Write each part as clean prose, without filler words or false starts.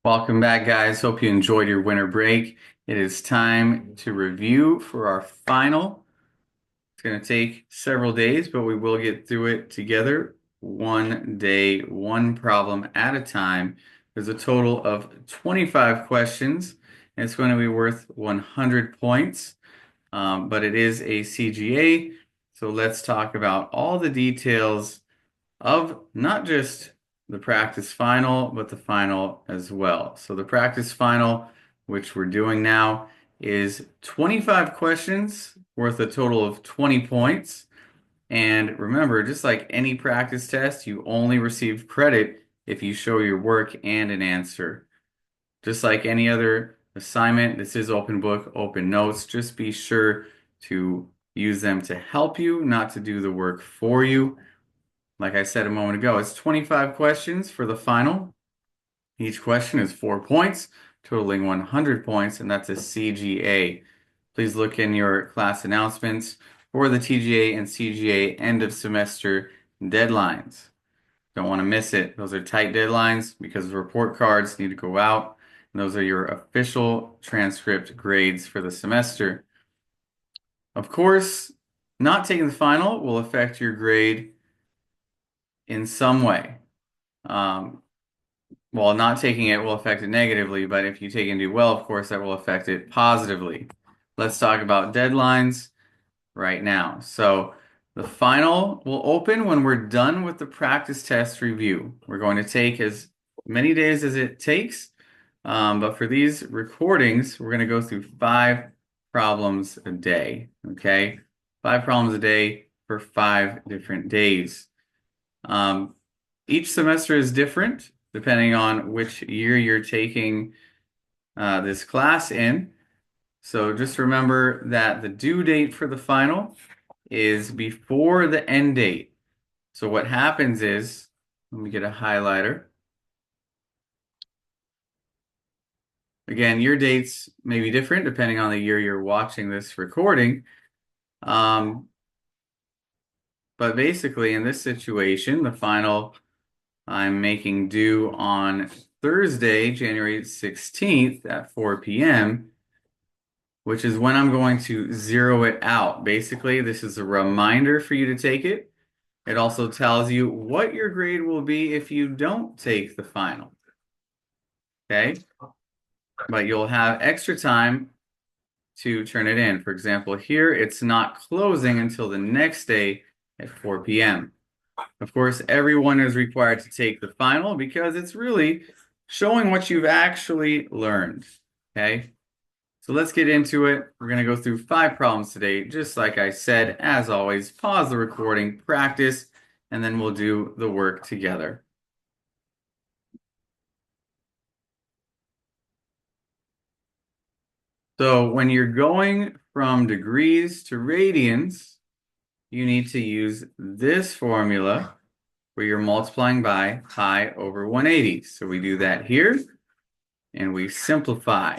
Welcome back, guys. Hope you enjoyed your winter break. It is time to review for our final. It's going to take several days, but we will get through it together, one day, one problem at a time. There's a total of 25 questions, and it's going to be worth 100 points, but it is a CGA. So let's talk about all the details of not just the practice final, but the final as well. So the practice final, which we're doing now, is 25 questions worth a total of 20 points. And remember, just like any practice test, you only receive credit if you show your work and an answer. Just like any other assignment, this is open book, open notes. Just be sure to use them to help you, not to do the work for you. Like I said a moment ago, it's 25 questions for the final. Each question is 4 points, totaling 100 points, and that's a CGA. Please look in your class announcements for the TGA and CGA end of semester deadlines. Don't want to miss it. Those are tight deadlines because the report cards need to go out. And those are your official transcript grades for the semester. Of course, not taking the final will affect your grade in some way. Um, well, not taking it will affect it negatively, but if you take and do well, of course, that will affect it positively. Let's talk about deadlines right now. So the final will open when we're done with the practice test review. We're going to take as many days as it takes, but for these recordings, we're going to go through 5 problems a day, okay? 5 problems a day for 5 different days. Each semester is different depending on which year you're taking this class in. So just remember that the due date for the final is before the end date. So what happens is, let me get a highlighter. Again, your dates may be different depending on the year you're watching this recording. But basically, in this situation, the final I'm making due on Thursday, January 16th at 4 p.m., which is when I'm going to zero it out. Basically, this is a reminder for you to take it. It also tells you what your grade will be if you don't take the final. Okay? But you'll have extra time to turn it in. For example, here it's not closing until the next day at 4 p.m. Of course, everyone is required to take the final because it's really showing what you've actually learned. Okay? So let's get into it. We're going to go through 5 problems today. Just like I said, as always, pause the recording, practice, and then we'll do the work together. So when you're going from degrees to radians, you need to use this formula where you're multiplying by pi over 180. So we do that here, and we simplify.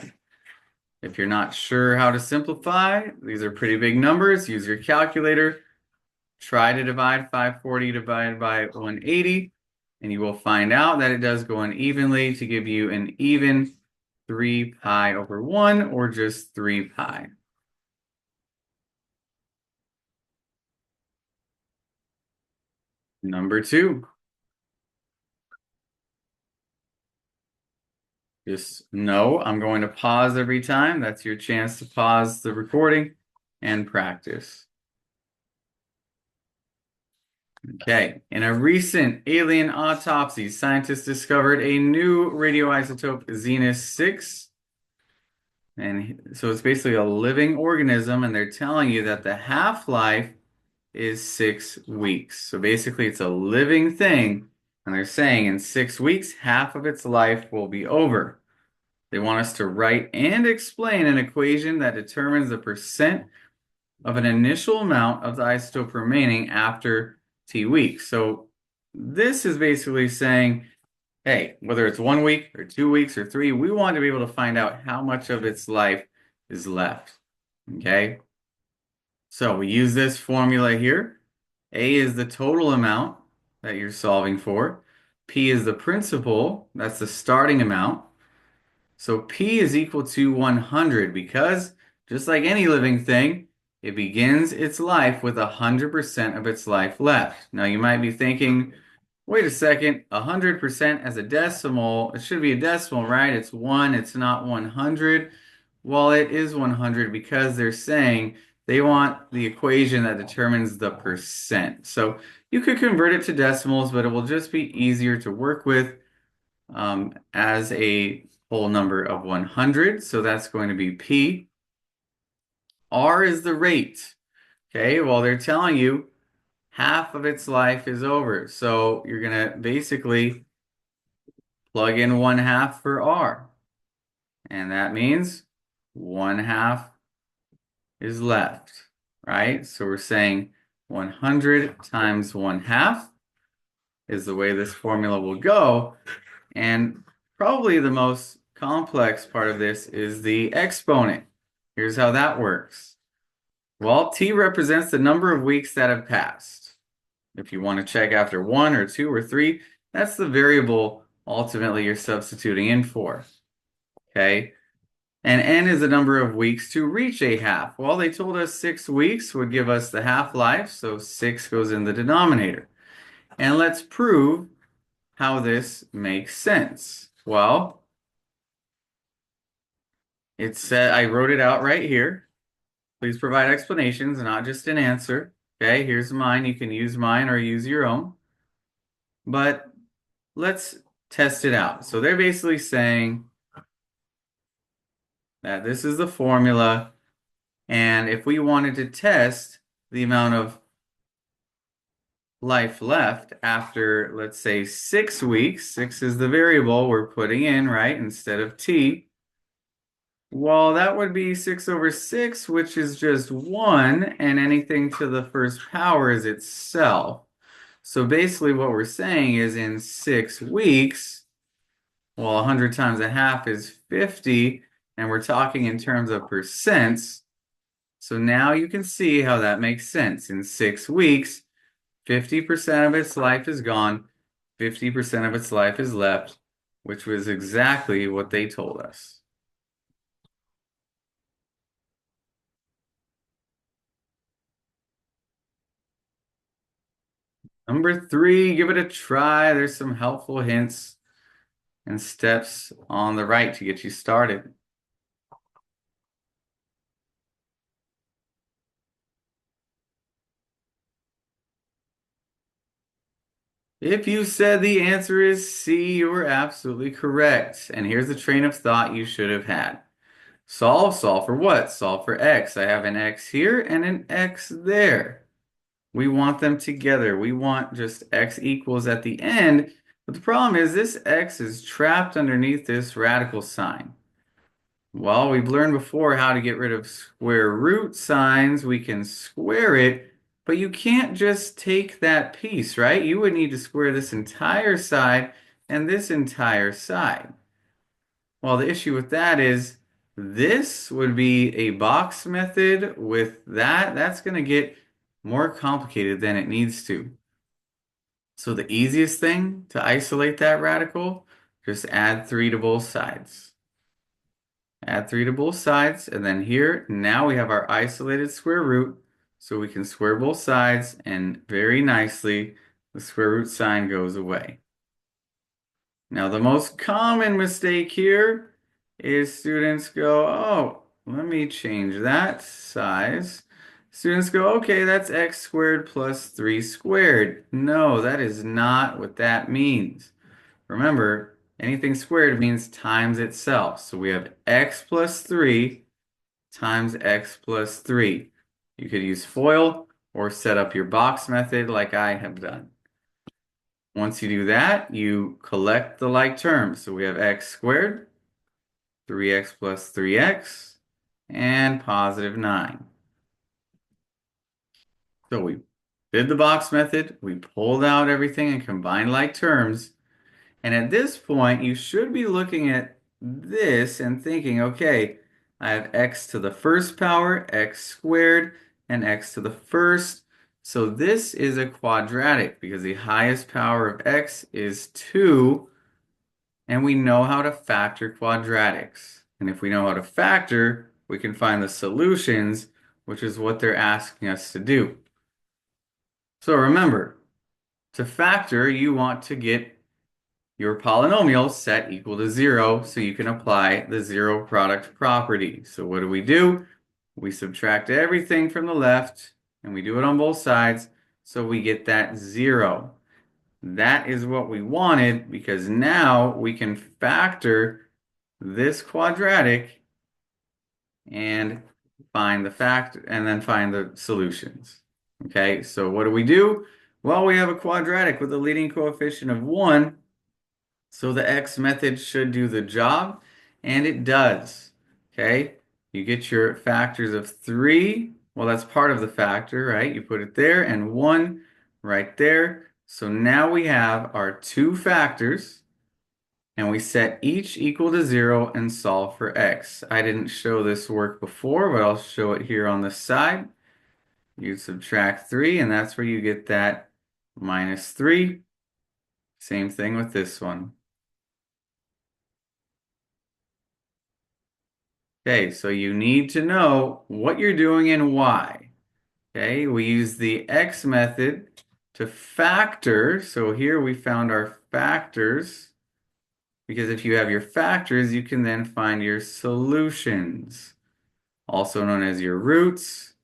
If you're not sure how to simplify, these are pretty big numbers. Use your calculator. Try to divide 540 divided by 180, and you will find out that it does go unevenly to give you an even 3 pi over 1, or just 3 pi. Number 2. Just know I'm going to pause every time. That's your chance to pause the recording and practice. Okay, in a recent alien autopsy, scientists discovered a new radioisotope, Xenis-6. And so it's basically a living organism, and they're telling you that the half-life is 6 weeks. So basically, it's a living thing, and they're saying in 6 weeks, half of its life will be over. They want us to write and explain an equation that determines the percent of an initial amount of the isotope remaining after T weeks. So this is basically saying, hey, whether it's 1 week or 2 weeks or 3, we want to be able to find out how much of its life is left. Okay? So we use this formula here. A is the total amount that you're solving for. P is the principal, that's the starting amount. So P is equal to 100 because just like any living thing, it begins its life with 100% of its life left. Now you might be thinking, wait a second, 100% as a decimal, it should be a decimal, right? It's 1, it's not 100. Well, it is 100 because they're saying they want the equation that determines the percent. So you could convert it to decimals, but it will just be easier to work with as a whole number of 100. So that's going to be P. R is the rate. Okay, well, they're telling you half of its life is over. So you're going to basically plug in 1/2 for R. And that means 1/2 is left, right? So we're saying 100 times 1/2 is the way this formula will go. And probably the most complex part of this is the exponent. Here's how that works. Well, T represents the number of weeks that have passed. If you want to check after 1 or 2 or 3, that's the variable ultimately you're substituting in for. Okay? And N is the number of weeks to reach a half. Well, they told us 6 weeks would give us the half-life, so 6 goes in the denominator. And let's prove how this makes sense. Well, it said, I wrote it out right here. Please provide explanations, not just an answer. Okay, here's mine. You can use mine or use your own. But let's test it out. So they're basically saying that this is the formula. And if we wanted to test the amount of life left after, let's say, 6 weeks, 6 is the variable we're putting in, right, instead of T. Well, that would be 6 over 6, which is just 1, and anything to the first power is itself. So basically what we're saying is in 6 weeks, well, 100 times a half is 50, and we're talking in terms of percents. So now you can see how that makes sense. In 6 weeks, 50% of its life is gone, 50% of its life is left, which was exactly what they told us. Number 3, give it a try. There's some helpful hints and steps on the right to get you started. If you said the answer is C, you were absolutely correct. And here's the train of thought you should have had. Solve for what? Solve for X. I have an X here and an X there. We want them together. We want just X equals at the end. But the problem is this X is trapped underneath this radical sign. Well, we've learned before how to get rid of square root signs. We can square it, but you can't just take that piece, right? You would need to square this entire side and this entire side. Well, the issue with that is this would be a box method with that. That's going to get more complicated than it needs to. So the easiest thing to isolate that radical, just add 3 to both sides. Add 3 to both sides, and then here, now we have our isolated square root, so we can square both sides, and very nicely, the square root sign goes away. Now, the most common mistake here is students go, oh, let me change that size. Students go, okay, that's x squared plus 3 squared. No, that is not what that means. Remember, anything squared means times itself. So we have x plus 3 times x plus 3. You could use FOIL or set up your box method like I have done. Once you do that, you collect the like terms. So we have x squared, 3x plus 3x, and positive 9. So we did the box method, we pulled out everything and combined like terms. And at this point, you should be looking at this and thinking, okay, I have x to the first power, x squared, and x to the first. So this is a quadratic because the highest power of x is 2. and we know how to factor quadratics. And if we know how to factor, we can find the solutions, which is what they're asking us to do. So remember, to factor, you want to get your polynomial set equal to 0 so you can apply the zero product property. So what do? We subtract everything from the left, and we do it on both sides, so we get that 0. That is what we wanted because now we can factor this quadratic and find the and then find the solutions. Okay, so what do? Well, we have a quadratic with a leading coefficient of 1, so the x method should do the job, and it does. Okay, you get your factors of 3. Well, that's part of the factor, right? You put it there, and 1 right there. So now we have our two factors, and we set each equal to 0 and solve for x. I didn't show this work before, but I'll show it here on the side. You subtract 3, and that's where you get that -3. Same thing with this one. Okay, so you need to know what you're doing and why. Okay, we use the x method to factor. So here we found our factors, because if you have your factors, you can then find your solutions, also known as your roots,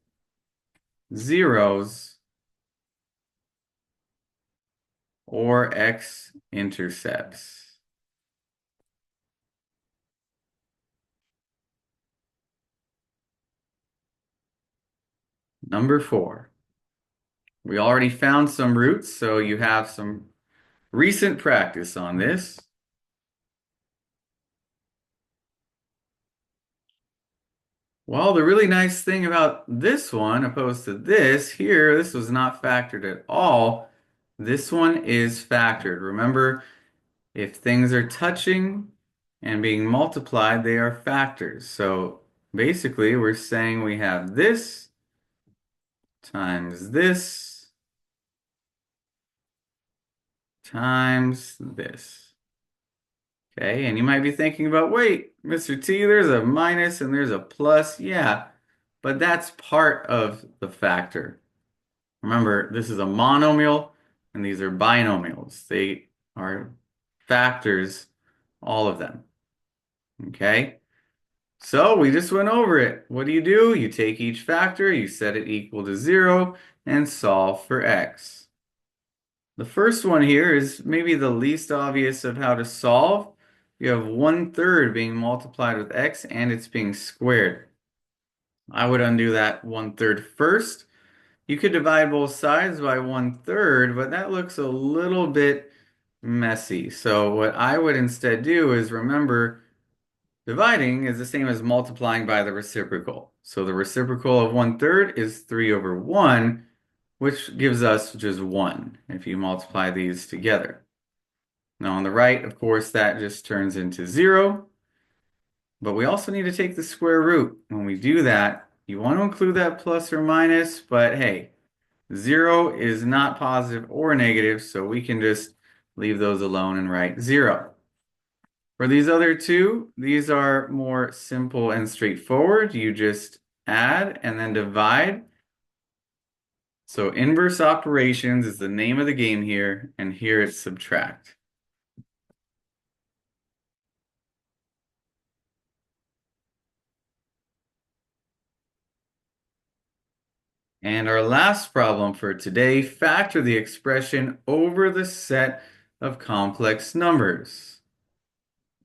zeros, or x-intercepts. Number 4. We already found some roots, so you have some recent practice on this. Well, the really nice thing about this one, opposed to this, here, this was not factored at all. This one is factored. Remember, if things are touching and being multiplied, they are factors. So basically, we're saying we have this times this times this. Okay, and you might be thinking about, wait, Mr. T, there's a minus and there's a plus. Yeah, but that's part of the factor. Remember, this is a monomial and these are binomials. They are factors, all of them. Okay, so we just went over it. What do? You take each factor, you set it equal to 0, and solve for x. The first one here is maybe the least obvious of how to solve. You have 1/3 being multiplied with x and it's being squared. I would undo that 1/3 first. You could divide both sides by 1/3, but that looks a little bit messy. So what I would instead do is remember dividing is the same as multiplying by the reciprocal. So the reciprocal of 1/3 is 3/1, which gives us just 1 if you multiply these together. Now on the right, of course, that just turns into 0. But we also need to take the square root. When we do that, you want to include that plus or minus, but hey, 0 is not positive or negative, so we can just leave those alone and write 0. For these other two, these are more simple and straightforward. You just add and then divide. So inverse operations is the name of the game here, and here it's subtract. And our last problem for today, factor the expression over the set of complex numbers.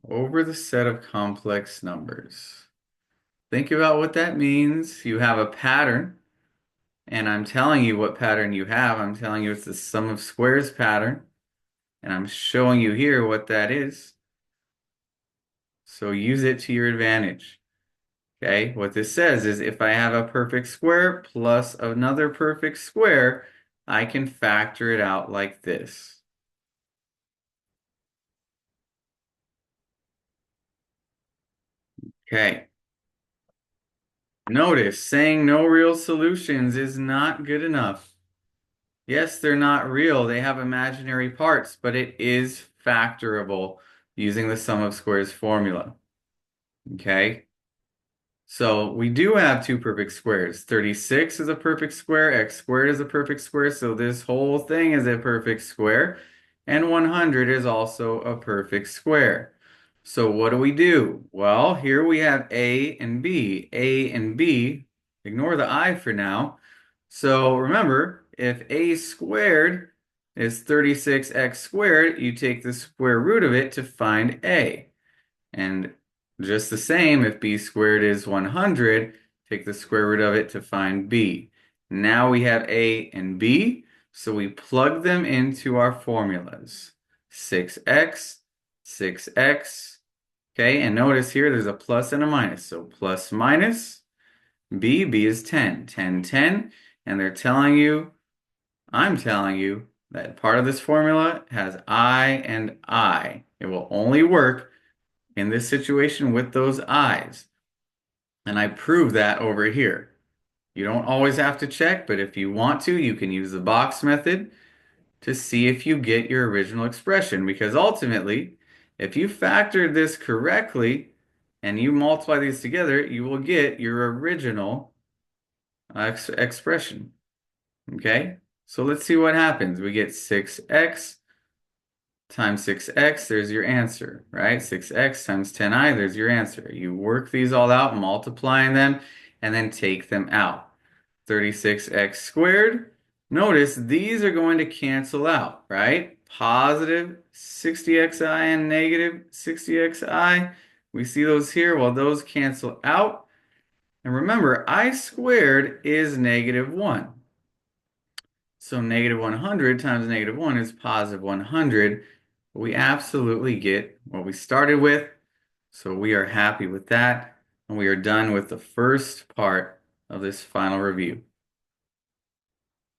Over the set of complex numbers. Think about what that means. You have a pattern, and I'm telling you what pattern you have. I'm telling you it's the sum of squares pattern, and I'm showing you here what that is. So use it to your advantage. Okay, what this says is if I have a perfect square plus another perfect square, I can factor it out like this. Okay. Notice saying no real solutions is not good enough. Yes, they're not real. They have imaginary parts, but it is factorable. using the sum of squares formula. Okay? So we do have two perfect squares. 36 is a perfect square, x squared is a perfect square, so this whole thing is a perfect square, and 100 is also a perfect square. So what do we do? Well, here we have a and b. A and b, ignore the I for now. So remember, if a squared is 36x squared, you take the square root of it to find a. And just the same, if b squared is 100, take the square root of it to find b. Now we have a and b, so we plug them into our formulas. 6x, 6x, okay, and notice here there's a plus and a minus, so plus minus, b is 10, 10, 10, and they're telling you, I'm telling you, that part of this formula has I and I. It will only work in this situation with those I's. And I prove that over here. You don't always have to check, but if you want to, you can use the box method to see if you get your original expression. Because ultimately, if you factored this correctly and you multiply these together, you will get your original expression. Okay? So let's see what happens. We get 6x times 6x, there's your answer, right? 6x times 10i, there's your answer. You work these all out, multiplying them, and then take them out. 36x squared. Notice these are going to cancel out, right? Positive 60xi and negative 60xi. We see those here. Well, those cancel out. And remember, I squared is negative 1. So negative 100 times negative 1 is positive 100. We absolutely get what we started with. So we are happy with that. And we are done with the first part of this final review.